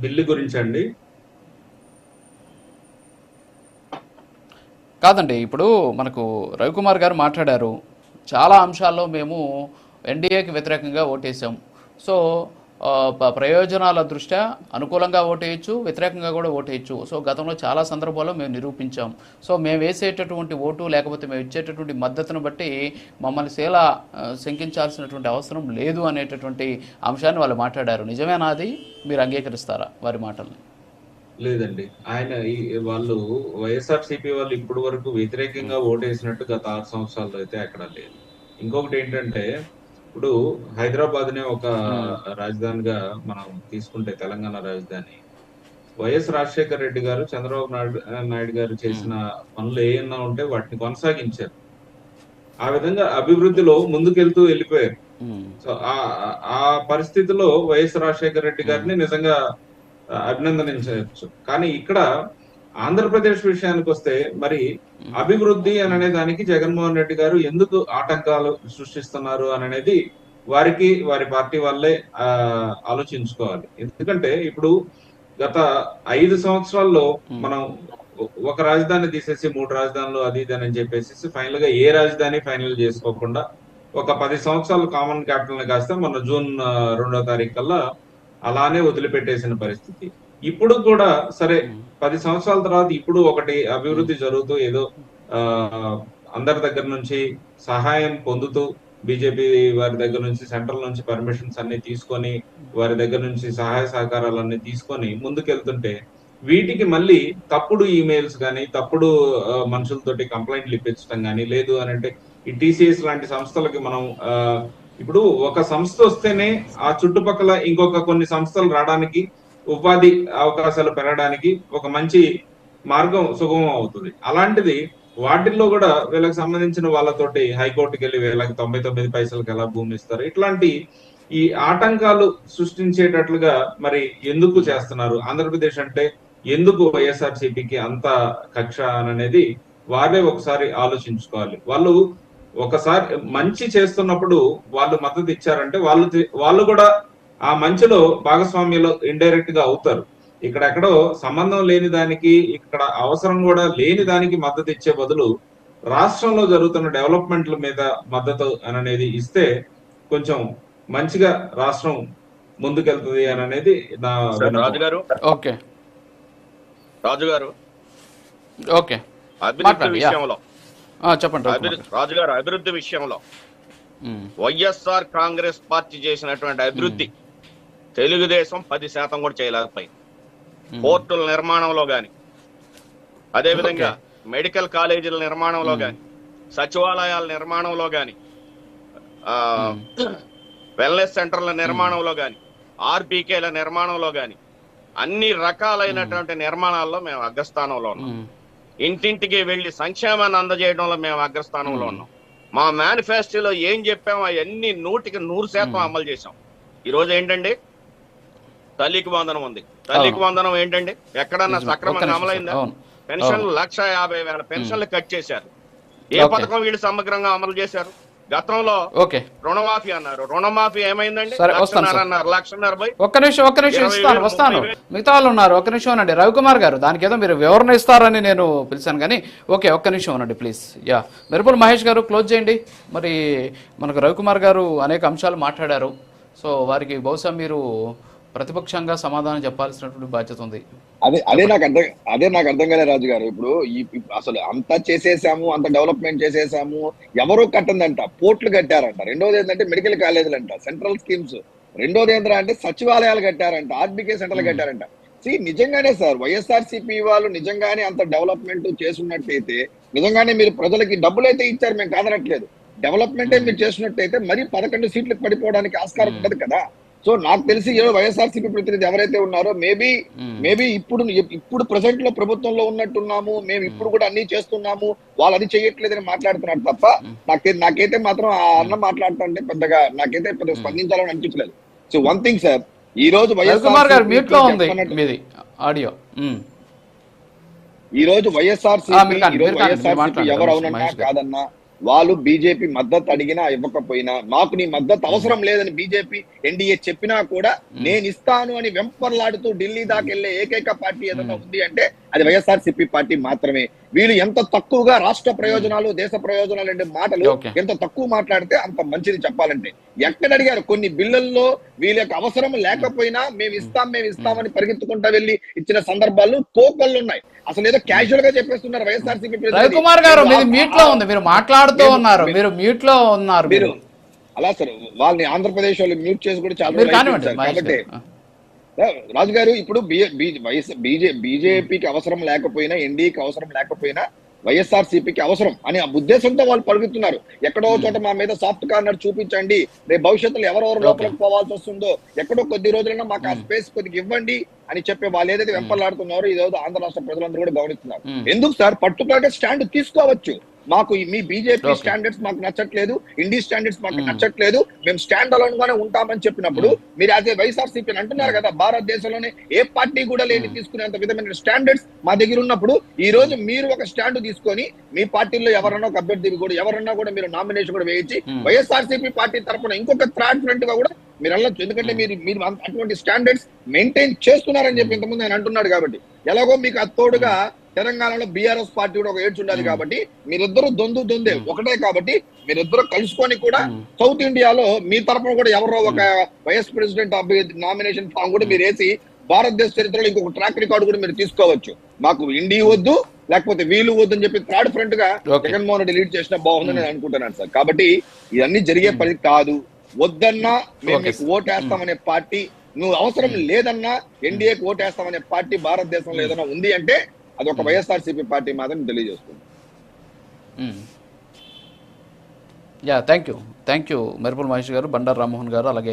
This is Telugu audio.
బిల్లు గురించి అండి. కాదండి, ఇప్పుడు మనకు రవికుమార్ గారు మాట్లాడారు, చాలా అంశాల్లో మేము ఎన్డీఏకి వ్యతిరేకంగా ఓటేసాం. సో ప్రయోజనాల దృష్ట్యా అనుకూలంగా ఓటేయచ్చు, వ్యతిరేకంగా కూడా ఓటేయచ్చు. సో గతంలో చాలా సందర్భాల్లో మేము నిరూపించాం. సో మేము వేసేటటువంటి ఓటు లేకపోతే మేము ఇచ్చేటటువంటి మద్దతును బట్టి మమ్మల్ని శంకించాల్సినటువంటి అవసరం లేదు అనేటటువంటి అంశాన్ని వాళ్ళు మాట్లాడారు. నిజమేనా? అది మీరు అంగీకరిస్తారా వారి మాటల్ని? లేదండి. ఆయన వాళ్ళు వైఎస్ఆర్‌సీపీ వాళ్ళు ఇప్పటి వరకు వ్యతిరేకంగా ఓటేసినట్టు గత 6 సంవత్సరాల్లో అయితే ఎక్కడా లేదు. ఇంకొకటేంటంటే, ఇప్పుడు హైదరాబాద్‌నే ఒక రాజధానిగా మనం తీసుకుంటే తెలంగాణ రాజధాని. వైఎస్ రాజశేఖర రెడ్డి గారు, చంద్రబాబు నాయుడు గారు చేసిన పనులు ఏయన్నా ఉంటే వాటిని కొనసాగించారు. ఆ విధంగా అభివృద్ధిలో ముందుకెళ్తూ వెళ్ళిపోయారు. సో ఆ పరిస్థితిలో వైఎస్ రాజశేఖర రెడ్డి గారిని నిజంగా అభినందించవచ్చు. కానీ ఇక్కడ ఆంధ్రప్రదేశ్ విషయానికి వస్తే మరి అభివృద్ధి అనే దానికి జగన్మోహన్ రెడ్డి గారు ఎందుకు ఆటంకాలు సృష్టిస్తున్నారు అనేది వారికి వారి పార్టీ వాళ్ళే ఆలోచించుకోవాలి. ఎందుకంటే ఇప్పుడు గత 5 సంవత్సరాల్లో మనం ఒక రాజధాని తీసేసి 3 రాజధానులు అది ఇది అని చెప్పేసి ఫైనల్ గా ఏ రాజధాని ఫైనల్ చేసుకోకుండా ఒక 10 సంవత్సరాలు కామన్ క్యాపిటల్ ని కాస్తే మొన్న జూన్ 2వ తారీఖు కల్లా అలానే వదిలిపెట్టేసిన పరిస్థితి. ఇప్పుడు కూడా సరే 10 సంవత్సరాల తర్వాత ఇప్పుడు ఒకటి అభివృద్ధి జరుగుతూ ఏదో అందరి దగ్గర నుంచి సహాయం పొందుతూ బీజేపీ వారి దగ్గర నుంచి సెంట్రల్ నుంచి పర్మిషన్స్ అన్ని తీసుకొని వారి దగ్గర నుంచి సహాయ సహకారాలన్నీ తీసుకొని ముందుకెళ్తుంటే వీటికి మళ్ళీ తప్పుడు ఈమెయిల్స్ కానీ తప్పుడు మనుషులతోటి కంప్లైంట్లు ఇప్పించడం కానీ లేదు అని అంటే ఈ టీసీఎస్ లాంటి సంస్థలకి మనం ఇప్పుడు ఒక సంస్థ వస్తేనే ఆ చుట్టుపక్కల ఇంకొక కొన్ని సంస్థలు రావడానికి ఉపాధి అవకాశాలు పెరగడానికి ఒక మంచి మార్గం సుగమం అవుతుంది. అలాంటిది వాటిల్లో కూడా వీళ్ళకి సంబంధించిన వాళ్ళతోటి హైకోర్టుకి వెళ్ళి వీళ్ళకి 99 పైసలకు ఎలా భూమి ఇస్తారు, ఇట్లాంటి ఈ ఆటంకాలు సృష్టించేటట్లుగా మరి ఎందుకు చేస్తున్నారు? ఆంధ్రప్రదేశ్ అంటే ఎందుకు వైఎస్ఆర్సీపీకి అంత కక్ష అనేది వారే ఒకసారి ఆలోచించుకోవాలి. వాళ్ళు ఒకసారి మంచి చేస్తున్నప్పుడు వాళ్ళు మద్దతు ఇచ్చారంటే వాళ్ళు కూడా ఆ మంచిలో భాగస్వామ్యంలో ఇండైరెక్ట్ గా అవుతారు. ఇక్కడెక్కడో సంబంధం లేని దానికి, ఇక్కడ అవసరం కూడా లేని దానికి మద్దతు ఇచ్చే బదులు రాష్ట్రంలో జరుగుతున్న డెవలప్మెంట్ల మీద మద్దతు అనేది ఇస్తే కొంచెం మంచిగా రాష్ట్రం ముందుకెళ్తుంది అనేది నా రాజుగారు. ఓకే రాజుగారు, ఓకే అభివృద్ధి విషయంలో చెప్పండి రాజుగారు. అభివృద్ధి విషయంలో వైఎస్ఆర్ కాంగ్రెస్ పార్టీ చేసినటువంటి అభివృద్ధి తెలుగుదేశం 10% కూడా చేయలేకపోయింది. పోర్టుల నిర్మాణంలో గాని, అదేవిధంగా మెడికల్ కాలేజీల నిర్మాణంలో గాని, సచివాలయాల నిర్మాణంలో గాని, వెల్నెస్ సెంటర్ల నిర్మాణంలో గాని, ఆర్బీకేల నిర్మాణంలో గాని, అన్ని రకాలైనటువంటి నిర్మాణాల్లో మేము అగ్రస్థానంలో ఉన్నాం. ఇంటింటికి వెళ్లి సంక్షేమాన్ని అందజేయడంలో మేము అగ్రస్థానంలో ఉన్నాం. మా మేనిఫెస్టోలో ఏం చెప్పామో అవన్నీ 100% అమలు చేశాం. ఈ రోజు ఏంటండి, తల్లికి వందనం ఉంది. తల్లికి వందనం ఏంటండి, ఎక్కడన్నా సక్రమంగా అమలైందా? పెన్షన్లు 1,50,000 పెన్షన్లు కట్ చేశారు. ఏ పథకం వీళ్ళు సమగ్రంగా అమలు చేశారు? గతంలో రుణమాఫీ అన్నారు, రుణమాఫీ ఏమైందండి? అన్నారు 1,40,000. ఒక్క నిమిషం వస్తాను, మిగతా వాళ్ళు ఉన్నారు. ఒక్క నిమిషం అండి రవికుమార్ గారు, దానికి ఏదో మీరు వివరణ ఇస్తారని నేను పిలిచాను కానీ ఒక్క నిమిషం ఉండండి ప్లీజ్. మెరుపుల మహేష్ గారు క్లోజ్ చేయండి. మరి మనకు రవికుమార్ గారు అనేక అంశాలు మాట్లాడారు. సో వారికి బహుశా మీరు ప్రతిపక్షంగా సమాధానం చెప్పాల్సినటువంటి బాధ్యత ఉంది. అదే నాకు అర్థం కాలే రాజు గారు. ఇప్పుడు అసలు అంతా చేసేసాము, అంత డెవలప్మెంట్ చేసేసాము, ఎవరో కట్టిందంట, పోర్ట్లు కట్టారంట. రెండోది ఏంటంటే మెడికల్ కాలేజీలు అంట, సెంట్రల్ స్కీమ్స్. రెండోది ఏంటంటే సచివాలయాలు కట్టారంట, ఆర్బీకే సెంటర్లు కట్టారంట. నిజంగానే సార్ వైఎస్ఆర్సీపీ వాళ్ళు నిజంగానే అంత డెవలప్మెంట్ చేస్తున్నట్టయితే, నిజంగానే మీరు ప్రజలకి డబ్బులు అయితే ఇచ్చారు, మేము కాదనట్లేదు. డెవలప్మెంటే మీరు చేసినట్టయితే మరి 11 సీట్లకు పడిపోవడానికి ఆస్కారం ఉండదు కదా. సో నాకు తెలిసి వైఎస్ఆర్సీపీ ప్రతినిధి ఎవరైతే ఉన్నారో మేబీ ఇప్పుడు ప్రెసెంట్ లో ప్రభుత్వంలో ఉన్నట్టున్నాము, మేము ఇప్పుడు కూడా అన్ని చేస్తున్నాము, వాళ్ళు అది చేయట్లేదని మాట్లాడుతున్నారు తప్ప నాకైతే మాత్రం ఆ అన్న మాట్లాడుతుంటే పెద్దగా నాకైతే పెద్ద స్పందించాలని అనిపించలేదు. సో వన్ థింగ్ సార్, ఈ రోజు వైఎస్ఆర్సీపీ ఎవరు అవునన్నా కాదన్నా వాళ్ళు బీజేపీ మద్దతు అడిగినా ఇవ్వకపోయినా, మాకు నీ మద్దతు అవసరం లేదని బీజేపీ ఎన్డీఏ చెప్పినా కూడా నేను ఇస్తాను అని వెంపర్లాడుతూ ఢిల్లీ దాకా వెళ్లే ఏకైక పార్టీ ఏదైనా ఉంది అంటే అది వైఎస్ఆర్సీపీ పార్టీ మాత్రమే. వీళ్ళు ఎంత తక్కువగా రాష్ట్ర ప్రయోజనాలు, దేశ ప్రయోజనాలు అంటే మాటలు ఎంత తక్కువ మాట్లాడితే అంత మంచిది. చెప్పాలంటే ఎక్కడ అడిగారు కొన్ని బిల్లుల్లో వీళ్ళ యొక్క అవసరం లేకపోయినా మేము ఇస్తామని పరిగెత్తుకుంటా వెళ్ళి ఇచ్చిన సందర్భాలు కోకళ్ళు ఉన్నాయి. అసలు ఏదో క్యాజువల్ గా చెప్పేస్తున్నారు వైఎస్ఆర్సీపీ. రవికుమార్ గారు మీది మ్యూట్ లో ఉంది, మీరు మాట్లాడుతూ ఉన్నారు, మీరు మ్యూట్ లో ఉన్నారు. మీరు అలా సార్ వాళ్ళని ఆంధ్రప్రదేశ్ వాళ్ళు మ్యూట్ చేసి కూడా చాలా కాబట్టి రాజు గారు ఇప్పుడు బీజేపీకి అవసరం లేకపోయినా, ఎన్డీఏకి అవసరం లేకపోయినా వైఎస్ఆర్సీపీకి అవసరం అనే ఉద్దేశంతో వాళ్ళు పలుకుతున్నారు. ఎక్కడో చోట మా మీద సాఫ్ట్ కార్నర్ చూపించండి, రేపు భవిష్యత్తులో ఎవరెవరు లోపలికి పోవాల్సి వస్తుందో ఎక్కడో కొద్ది రోజులైనా మాకు ఆ స్పేస్ కొద్దిగా ఇవ్వండి అని చెప్పి వాళ్ళు ఏదైతే వెంపలాడుతున్నారో ఈరోజు ఆంధ్ర రాష్ట్ర ప్రజలందరూ కూడా గమనిస్తున్నారు. ఎందుకు సార్ పర్టికులర్ గా స్టాండ్ తీసుకోవచ్చు. మాకు మీ బీజేపీ స్టాండర్డ్స్ మాకు నచ్చట్లేదు, ఇండి స్టాండర్డ్స్ మాకు నచ్చట్లేదు, మేము స్టాండ్ అలోన్ గానే ఉంటామని చెప్పినప్పుడు మీరు అదే వైఎస్ఆర్సీపీ అంటున్నారు కదా, భారతదేశంలోనే ఏ పార్టీ కూడా లేని తీసుకునేంత విధమైన స్టాండర్డ్స్ మా దగ్గర ఉన్నప్పుడు ఈ రోజు మీరు ఒక స్టాండ్ తీసుకొని మీ పార్టీలో ఎవరన్నా ఒక అభ్యర్థి కూడా ఎవరన్నా కూడా మీరు నామినేషన్ కూడా వేయించి వైఎస్ఆర్సీపీ పార్టీ తరఫున ఇంకొక థర్డ్ ఫ్రంట్ గా కూడా మీరు వెళ్ళొచ్చు. ఎందుకంటే మీరు అటువంటి స్టాండర్డ్స్ మెయింటైన్ చేస్తున్నారని చెప్పి ఇంతకుముందు ఆయన అంటున్నాడు. కాబట్టి ఎలాగో మీకు అత్తోడుగా తెలంగాణలో బీఆర్ఎస్ పార్టీ కూడా ఒక ఏడ్స్ ఉండాలి. కాబట్టి మీరిద్దరు దొందే ఒకటే. కాబట్టి మీరిద్దరు కలుసుకొని కూడా సౌత్ ఇండియాలో మీ తరఫున కూడా ఎవరో ఒక వైస్ ప్రెసిడెంట్ నామినేషన్ ఫామ్ కూడా మీరు వేసి భారతదేశ చరిత్రలో ఇంకొక ట్రాక్ రికార్డు కూడా మీరు తీసుకోవచ్చు. మాకు ఇండియా వద్దు, లేకపోతే వీళ్ళు వద్దు అని చెప్పి థర్డ్ ఫ్రంట్ గా జగన్మోహన్ రెడ్డి లీడ్ చేసినా బాగుందని నేను అనుకుంటున్నాను సార్. కాబట్టి ఇవన్నీ జరిగే పని కాదు. వద్దన్నా మేము మీకు ఓటేస్తామనే పార్టీ, నువ్వు అవసరం లేదన్నా ఎన్డీఏకి ఓటేస్తామనే పార్టీ భారతదేశంలో ఏదైనా ఉంది అంటే అది ఒక వైఎస్ఆర్సీపీ పార్టీ మాత్రం తెలియజేస్తుంది. థ్యాంక్ యూ మెరుపుల మహేష్ గారు, బండారు రామ్మోహన్ గారు, అలాగే